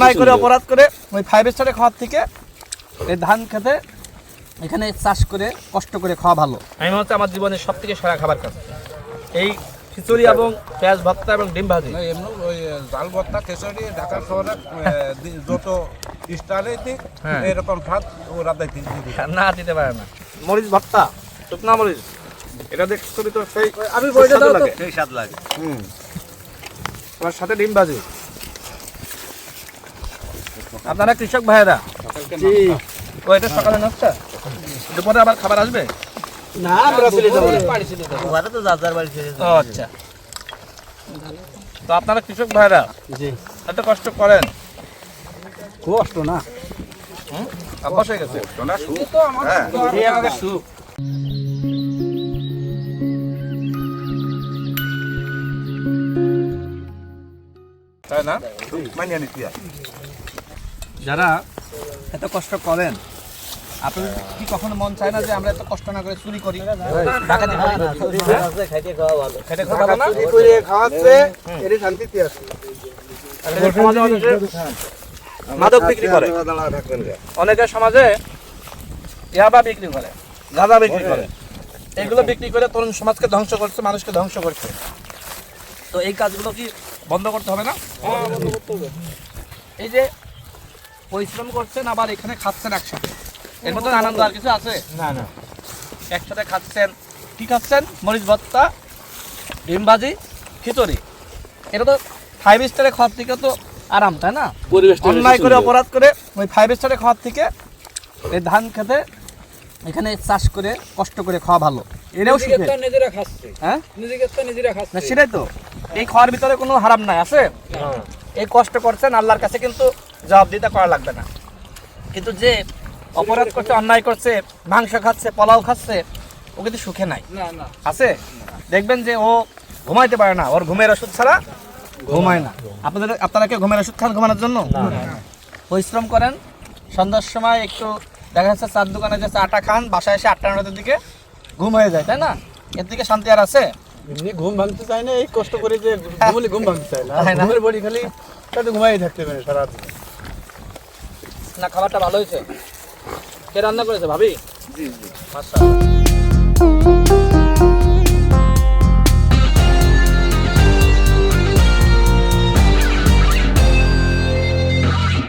অন্যায় করে অপরাধ করে ওই 5 স্টারে খাওয়ার থেকে এই ধান খেতে এখানে চাষ করে কষ্ট করে খাওয়া ভালো। আমি মনে হচ্ছে আমার জীবনের সব থেকে সেরা খাবার খাচ্ছি এই খিচুড়ি এবং পেঁয়াজ ভর্তা এবং ডিম ভাজি। এমনি ওই জাল ভর্তা খিচুড়ি ঢাকা শহরে যত স্টাইলে দিক এরকম স্বাদ ওরা দিতে না দিতে পারে না। মরিচ ভর্তা, শুকনা মরিচ, এটা দেখ খিচুড়ি তো সেই আমি বইটা দাও তো, সেই স্বাদ লাগে। তোমার সাথে ডিম ভাজি। আপনারা কৃষক ভাইয়েরা, জি ও এটা সকালে নাস্তা, দুপুরে আবার খাবার আসবে? না আমরা চলে যাব বাড়ি চলে যাবো, ঘরে তো যার বাড়ি চলে যাবো। আচ্ছা, তো আপনারা কৃষক ভাইয়েরা জি এত কষ্ট করেন, কষ্ট না অভ্যাস হয়ে গেছে। এই আমাদের সুখ। তাই না? মানিয়ে নিতে হয়। যারা এত কষ্ট করেন, আপনাদের কি কখনো মন চায় না যে আমরা এত কষ্ট না করে চুরি করি, ডাকাতি করি? খাইতে খাওয়া ভালো না? চুরি করে খাওয়াচ্ছে এর শান্তিতে আছে। আর এই সমাজে অনেকে মাদক বিক্রি করে, অনেকে সমাজে ইয়াবা বিক্রি করে, গাঁজা বিক্রি করে, এগুলো বিক্রি করে তরুণ সমাজকে ধ্বংস করছে, মানুষকে ধ্বংস করছে। তো এই কাজগুলো কি বন্ধ করতে হবে না? এই যে পরিশ্রম করছেন আবার এখানে খাচ্ছেন একসাথে, এর মধ্যে আনন্দ আর কিছু আছে? না না একসাথে খাচ্ছেন, কি খাচ্ছেন? মরিচ ভর্তা, ডিম ভাজি, খিচুড়ি। এটা তো 5 স্টারে খাওয়ার থেকে তো আরাম, তাই না? অন্যায় করে অপরাধ করে ওই 5 স্টারে খাওয়ার থেকে এই ধান খেতে এখানে চাষ করে কষ্ট করে খাওয়া ভালো। এটাও শিখে নিজেরা খাচ্ছে, হ্যাঁ, নিজেকে তো নিজেরা না খাচ্ছে। সেটাই তো, এই খাওয়ার ভিতরে কোনো হারাম নাই আছে। এই কষ্ট করছেন আল্লাহর কাছে কিন্তু জবাবদিহিতা করা লাগবে না। কিন্তু যে অপরাধ করছে, অন্যায় করছে, মাংস খাচ্ছে, পোলাও খাচ্ছে, ও কিন্তু সুখে নাই না না আছে। দেখবেন যে ও ঘুমাইতে পারে না, ওর ঘুমের ওষুধ ছাড়া ঘুমায় না। আপনারা কি ঘুমের ওষুধ খান ঘুমানোর জন্য? পরিশ্রম করেন, সন্ধ্যার সময় একটু দেখা যাচ্ছে চার দোকানে যে চাটা খান, বাসায় এসে 8টা-9টার দিকে ঘুম হয়ে যায়, তাই না? এর দিকে শান্তি আর আছে? এমনি ঘুম ভাঙতে চায় না, এই কষ্ট করে যে ঘুমলে ঘুম ভাঙতে চায় না, তাই না? ঘুমের বড়ি খালি তাতে ঘুমাই থাকতে পারে সারা দিন। না, খাবারটা ভালো হয়েছে। কে রান্না করেছে? ভাবি? জি জি। মাশাআল্লাহ।